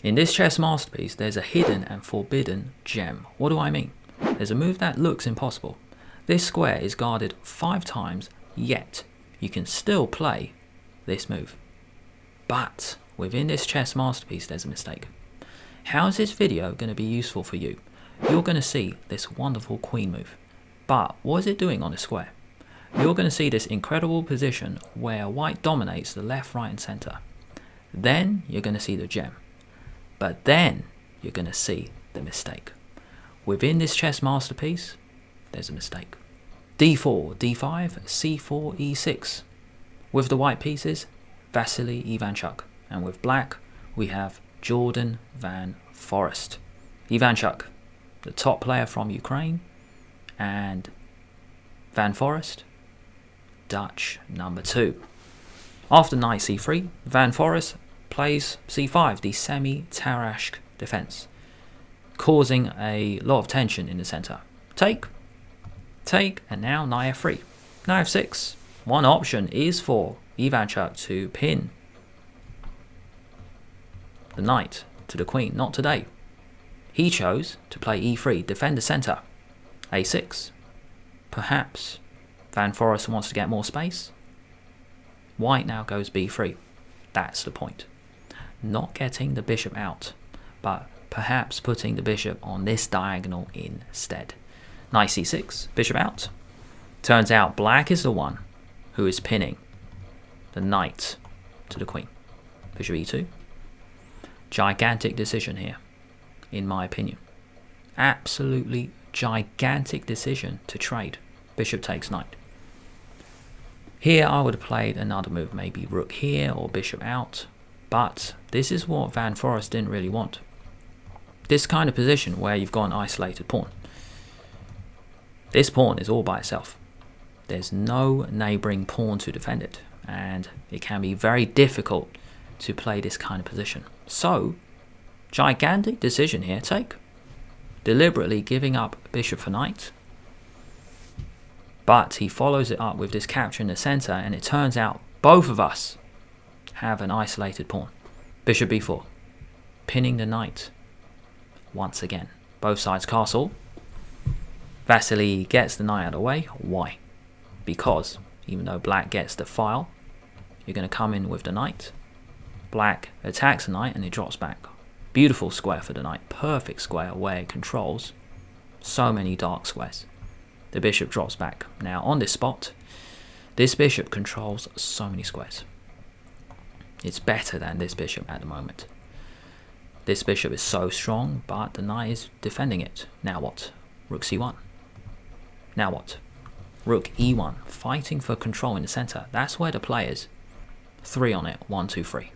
In this chess masterpiece, there's a hidden and forbidden gem. What do I mean? There's a move that looks impossible. This square is guarded 5 times, yet you can still play this move. But within this chess masterpiece, there's a mistake. How is this video going to be useful for you? You're going to see this wonderful queen move. But what is it doing on the square? You're going to see this incredible position where white dominates the left, right and center. Then you're going to see the gem. But then you're going to see the mistake. Within this chess masterpiece, there's a mistake. d4, d5, c4, e6. With the white pieces, Vasyl Ivanchuk. And with black, we have Jorden Van Foreest. Ivanchuk, the top player from Ukraine, and Van Foreest, Dutch number 2. After knight c3, Van Foreest plays c5, the semi-Tarrasch defense, causing a lot of tension in the center. Take, and now knight f3. Knight f6. One option is for Ivanchuk to pin the knight to the queen. Not today. He chose to play e3, defend the center. a6. Perhaps Van Foreest wants to get more space. White now goes b3. That's the point. Not getting the bishop out, but perhaps putting the bishop on this diagonal instead. Knight c6, bishop out. Turns out black is the one who is pinning the knight to the queen. Bishop e2. Gigantic decision here, in my opinion. Absolutely gigantic decision to trade. Bishop takes knight. Here I would have played another move, maybe rook here or bishop out. But this is what Van Foreest didn't really want. This kind of position where you've got an isolated pawn. This pawn is all by itself. There's no neighboring pawn to defend it, and it can be very difficult to play this kind of position. So, gigantic decision here, take. Deliberately giving up bishop for knight. But he follows it up with this capture in the center, and it turns out both of us have an isolated pawn. Bishop b4, pinning the knight once again. Both sides castle. Vasyl gets the knight out of the way. Why? Because even though black gets the file, you're going to come in with the knight. Black attacks the knight and it drops back. Beautiful square for the knight. Perfect square where it controls so many dark squares. The bishop drops back. Now on this spot, this bishop controls so many squares. It's better than this bishop at the moment. This bishop is so strong, but the knight is defending it. Now what? Rook c1. Now what? Rook e1, fighting for control in the center. That's where the players, 3 on it, 1, 2, 3.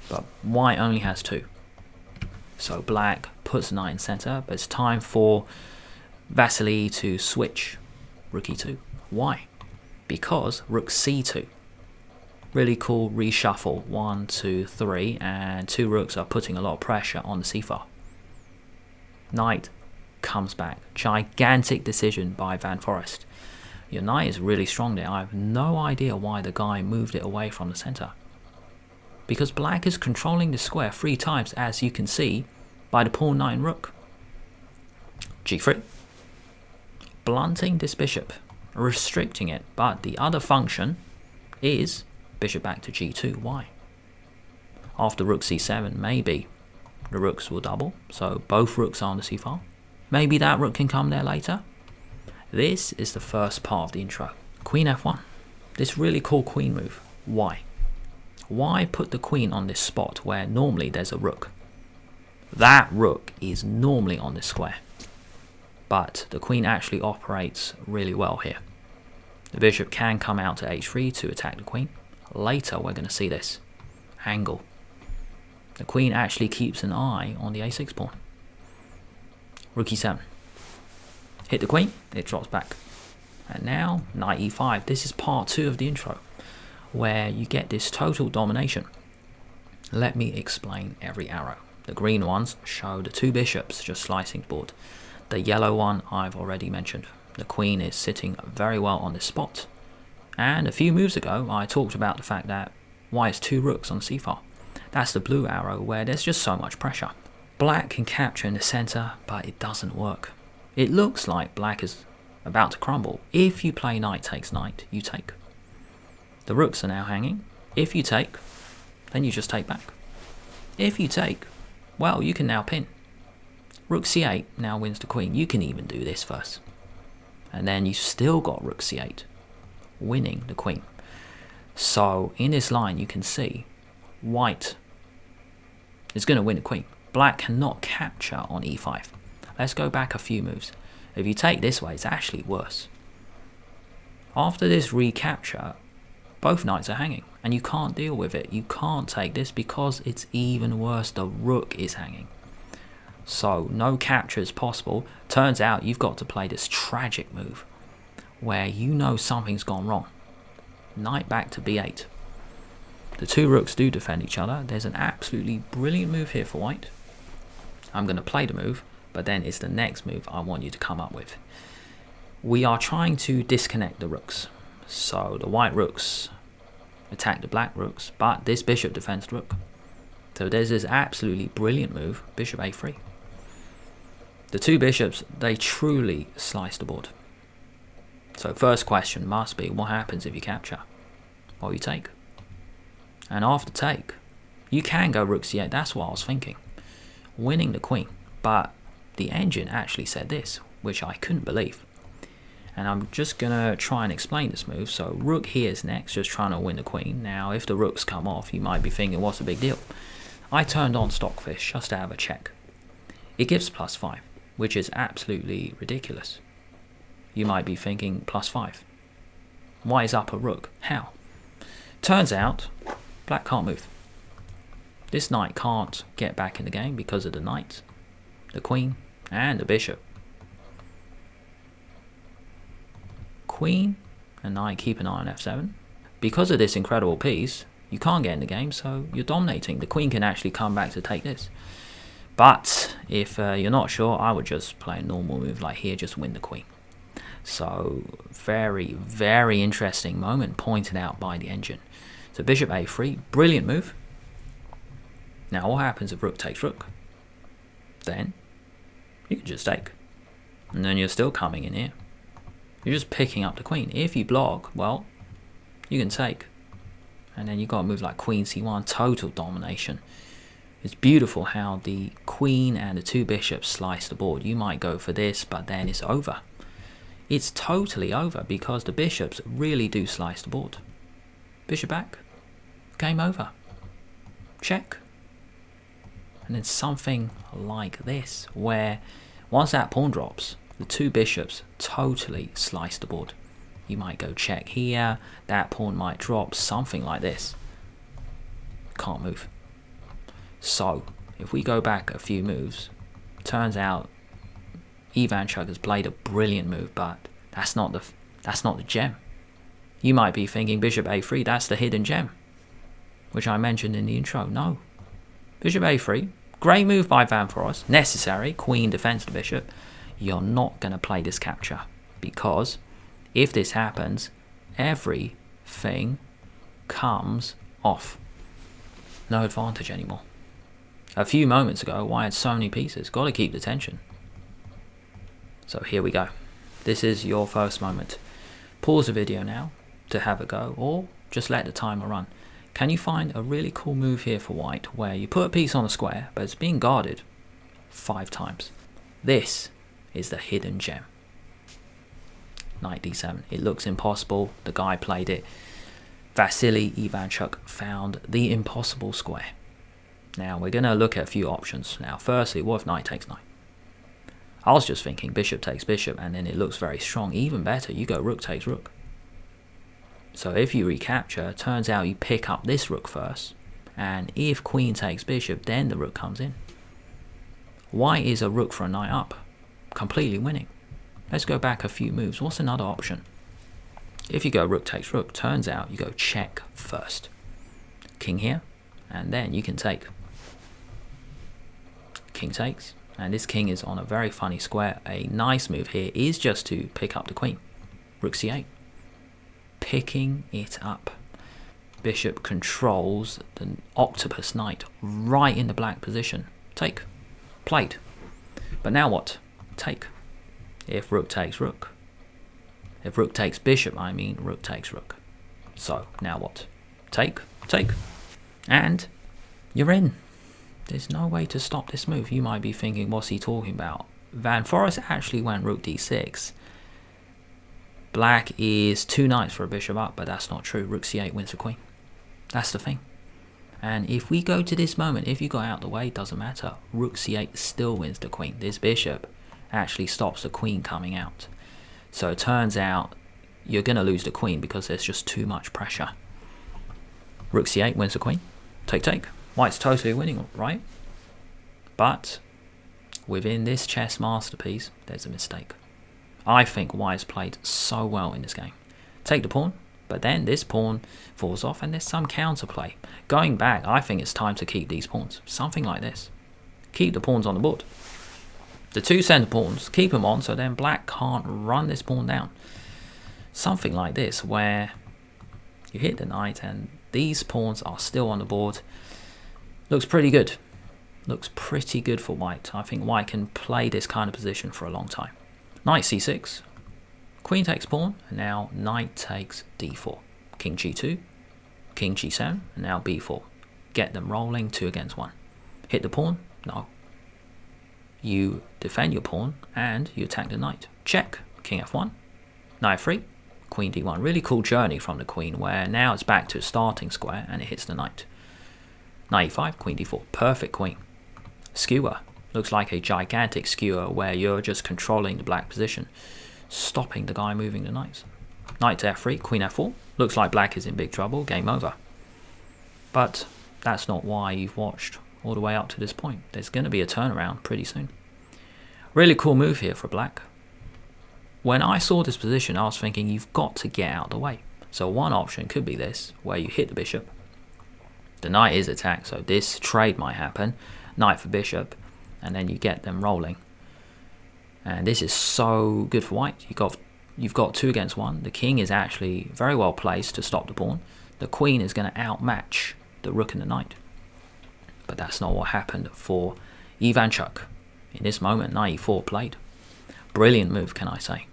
But white only has 2. So black puts the knight in center, but it's time for Vasyl to switch. Rook e2. Why? Because rook c2. Really cool reshuffle. 1, 2, 3, and 2 rooks are putting a lot of pressure on the c-file. Knight comes back. Gigantic decision by Van Foreest. Your knight is really strong there. I have no idea why the guy moved it away from the center. Because black is controlling the square 3 times, as you can see by the pawn, knight and rook. g3. Blunting this bishop, restricting it, but the other function is bishop back to g2. Why? After rook c7, maybe the rooks will double, so both rooks are on the c-file. Maybe that rook can come there later. This is the first part of the intro. Queen f1. This really cool queen move. Why? Why put the queen on this spot where normally there's a rook? That rook is normally on this square. But the queen actually operates really well here. The bishop can come out to h3 to attack the queen. Later we're going to see this angle. The queen actually keeps an eye on the a6 pawn. Rook e7. Hit the queen, it drops back. And now knight e5. This is part 2 of the intro, where you get this total domination. Let me explain every arrow. The green ones show the 2 bishops just slicing the board. The yellow one I've already mentioned. The queen is sitting very well on this spot. And a few moves ago I talked about the fact that white's 2 rooks on the c-file. That's the blue arrow where there's just so much pressure. Black can capture in the center, but it doesn't work. It looks like black is about to crumble. If you play knight takes knight, you take. The rooks are now hanging. If you take, then you just take back. If you take, well, you can now pin. Rook c8 now wins the queen. You can even do this first. And then you still got rook c8, winning the queen. So in this line, you can see white is going to win the queen. Black cannot capture on e5. Let's go back a few moves. If you take this way, it's actually worse. After this recapture, both knights are hanging, and you can't deal with it. You can't take this because it's even worse. The rook is hanging. So no capture is possible. Turns out you've got to play this tragic move where you know something's gone wrong. Knight back to b8. The two rooks do defend each other. There's an absolutely brilliant move here for white. I'm going to play the move, but then it's the next move I want you to come up with. We are trying to disconnect the rooks. So the white rooks attack the black rooks, but this bishop defends the rook. So there's this absolutely brilliant move, bishop a3. The two bishops, they truly slice the board. So first question must be, what happens if you capture? Well, you take. And after take, you can go rook c8. That's what I was thinking. Winning the queen. But the engine actually said this, which I couldn't believe. And I'm just going to try and explain this move. So rook here is next, just trying to win the queen. Now, if the rooks come off, you might be thinking, what's the big deal? I turned on Stockfish just to have a check. It gives +5, which is absolutely ridiculous. You might be thinking +5. Why is up a rook? How? Turns out, black can't move. This knight can't get back in the game because of the knight, the queen, and the bishop. Queen and knight keep an eye on f7. Because of this incredible piece, you can't get in the game, so you're dominating. The queen can actually come back to take this. But if you're not sure, I would just play a normal move like here, just win the queen. So very, very interesting moment pointed out by the engine. So bishop a3, brilliant move. Now what happens if rook takes rook? Then you can just take. And then you're still coming in here. You're just picking up the queen. If you block, well, you can take. And then you got a move like queen c1, total domination. It's beautiful how the queen and the two bishops slice the board. You might go for this, but then it's over. It's totally over because the bishops really do slice the board. Bishop back, game over, check. And then something like this, where once that pawn drops, the two bishops totally slice the board. You might go check here, that pawn might drop, something like this. Can't move. So, if we go back a few moves, turns out Ivanchuk has played a brilliant move, but that's not the gem. You might be thinking bishop a3, that's the hidden gem, which I mentioned in the intro. No. Bishop a3, great move by Van Foreest, necessary, queen defends the bishop. You're not going to play this capture, because if this happens, everything comes off. No advantage anymore. A few moments ago, I had so many pieces. Got to keep the tension. So here we go. This is your first moment. Pause the video now to have a go, or just let the timer run. Can you find a really cool move here for white where you put a piece on a square, but it's being guarded 5 times? This is the hidden gem. Knight d7. It looks impossible. The guy played it. Vasyl Ivanchuk found the impossible square. Now we're going to look at a few options. Now firstly, what if knight takes knight? I was just thinking bishop takes bishop, and then it looks very strong. Even better, you go rook takes rook. So if you recapture, turns out you pick up this rook first, and if queen takes bishop, then the rook comes in. Why is a rook for a knight up? Completely winning. Let's go back a few moves. What's another option? If you go rook takes rook, turns out you go check first. King here, and then you can take. King takes, and this king is on a very funny square. A nice move here is just to pick up the queen. Rook c8. Picking it up. Bishop controls the octopus knight right in the black position. Take. Played. But now what? Take. If rook takes rook. If rook takes bishop, I mean rook takes rook. So, now what? Take. Take. And you're in. There's no way to stop this move. You might be thinking, what's he talking about? Van Foreest actually went rook d6. Black is 2 knights for a bishop up, but that's not true. Rook c8 wins the queen. That's the thing. And if we go to this moment, if you got out the way, it doesn't matter. Rook c8 still wins the queen. This bishop actually stops the queen coming out. So it turns out you're going to lose the queen because there's just too much pressure. Rook c8 wins the queen. Take, take. White's totally winning, right? But within this chess masterpiece, there's a mistake. I think White's played so well in this game. Take the pawn, but then this pawn falls off and there's some counterplay. Going back, I think it's time to keep these pawns. Something like this. Keep the pawns on the board. The 2 center pawns, keep them on so then black can't run this pawn down. Something like this where you hit the knight and these pawns are still on the board. Looks pretty good. Looks pretty good for White. I think White can play this kind of position for a long time. Knight c6. Queen takes pawn, and now knight takes d4. King g2. King g7, and now b4. Get them rolling 2 against 1. Hit the pawn? No. You defend your pawn, and you attack the knight. Check. King f1. Knight f3. Queen d1. Really cool journey from the queen, where now it's back to a starting square, and it hits the knight. Knight e5, queen d4. Perfect queen. Skewer. Looks like a gigantic skewer where you're just controlling the black position, stopping the guy moving the knights. Knight to f3, queen f4. Looks like black is in big trouble. Game over. But that's not why you've watched all the way up to this point. There's going to be a turnaround pretty soon. Really cool move here for black. When I saw this position, I was thinking you've got to get out of the way. So one option could be this, where you hit the bishop. The knight is attacked, so this trade might happen. Knight for bishop, and then you get them rolling. And this is so good for white. You've got 2 against 1. The king is actually very well placed to stop the pawn. The queen is going to outmatch the rook and the knight. But that's not what happened for Ivanchuk. In this moment, knight e4 played. Brilliant move, can I say.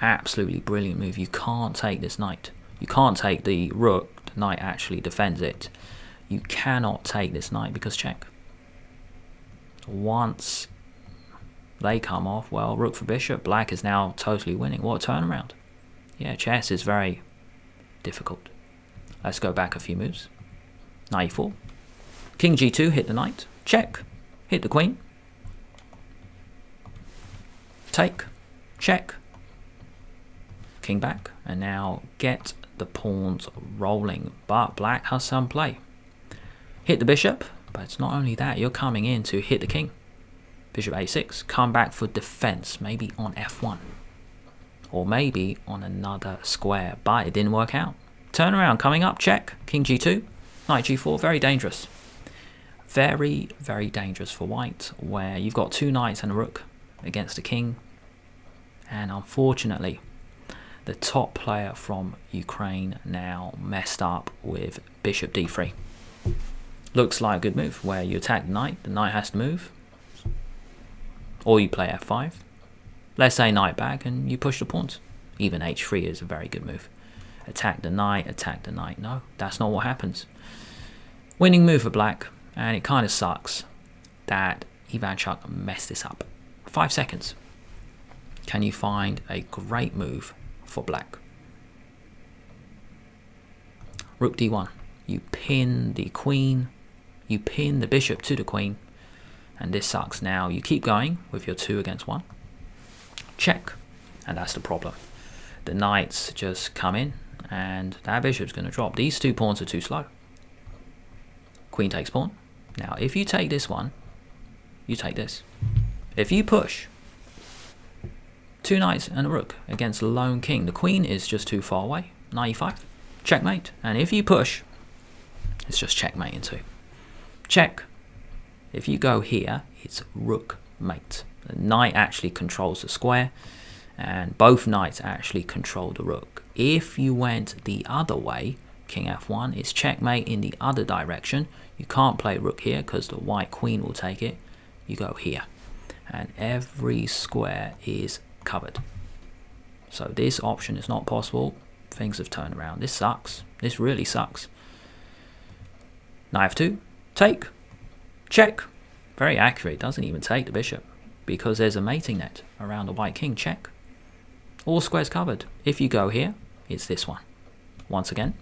Absolutely brilliant move. You can't take this knight. You can't take the rook. The knight actually defends it. You cannot take this knight because check. Once they come off, well, rook for bishop. Black is now totally winning. What a turnaround. Yeah, chess is very difficult. Let's go back a few moves. Knight e4. King g2, hit the knight. Check. Hit the queen. Take. Check. King back. And now get the pawns rolling. But black has some play. Hit the bishop. But it's not only that. You're coming in to hit the king. Bishop a6. Come back for defense. Maybe on f1. Or maybe on another square. But it didn't work out. Turnaround coming up. Check. King g2. Knight g4. Very dangerous. Very, very dangerous for white, where you've got 2 knights and a rook against the king. And unfortunately, the top player from Ukraine now messed up with bishop d3. Looks like a good move, where you attack the knight has to move. Or you play f5. Let's say knight back and you push the pawns. Even h3 is a very good move. Attack the knight, attack the knight. No, that's not what happens. Winning move for black. And it kind of sucks that Ivanchuk messed this up. 5 seconds. Can you find a great move for black? Rook d1. You pin the queen. You pin the bishop to the queen. And this sucks. Now you keep going with your 2 against 1. Check. And that's the problem. The knights just come in. And that bishop's going to drop. These 2 pawns are too slow. Queen takes pawn. Now, if you take this one, you take this. If you push 2 knights and a rook against a lone king, the queen is just too far away. Knight e5, checkmate. And if you push, it's just checkmate in 2. Check. If you go here, it's rook mate. The knight actually controls the square, and both knights actually control the rook. If you went the other way, King f1 is checkmate in the other direction. You can't play rook here because the white queen will take it. You go here. And every square is covered. So this option is not possible. Things have turned around. This sucks. This really sucks. Knight f2. Take. Check. Very accurate. Doesn't even take the bishop because there's a mating net around the white king. Check. All squares covered. If you go here, it's this one. Once again.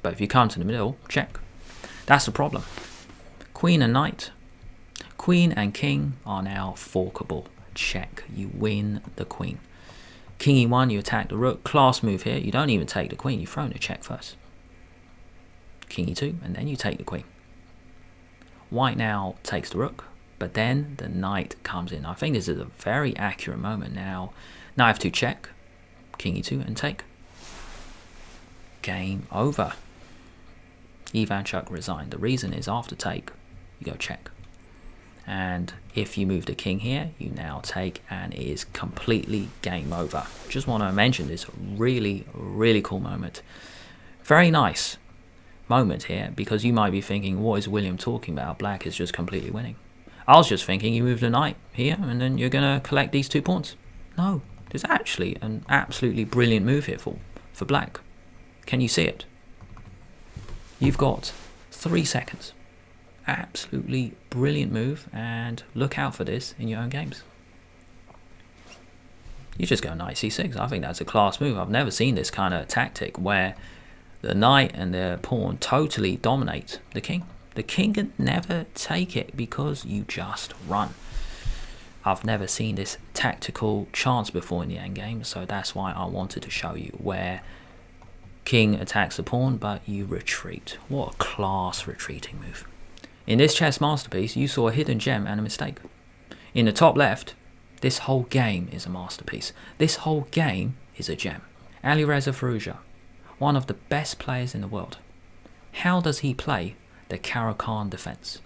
But if you come to the middle, check. That's the problem. Queen and knight. Queen and king are now forkable. Check. You win the queen. King e1, you attack the rook. Class move here. You don't even take the queen. You throw in a check first. King e2, and then you take the queen. White now takes the rook, but then the knight comes in. I think this is a very accurate moment now. Knight f2 check. King e2 and take. Game over. Ivanchuk resigned. The reason is after take, you go check. And if you move the king here, you now take, and it is completely game over. Just want to mention this really, really cool moment. Very nice moment here, because you might be thinking, what is William talking about? Black is just completely winning. I was just thinking you move the knight here, and then you're going to collect these 2 pawns. No, there's actually an absolutely brilliant move here for black. Can you see it? You've got 3 seconds. Absolutely brilliant move, and look out for this in your own games. You just go knight c6. I think that's a class move. I've never seen this kind of tactic where the knight and the pawn totally dominate the king. The king can never take it because you just run. I've never seen this tactical chance before in the endgame, so that's why I wanted to show you where king attacks the pawn, but you retreat. What a class retreating move. In this chess masterpiece, you saw a hidden gem and a mistake. In the top left, this whole game is a masterpiece. This whole game is a gem. Alireza Firouzja, one of the best players in the world. How does he play the Caro-Kann defense?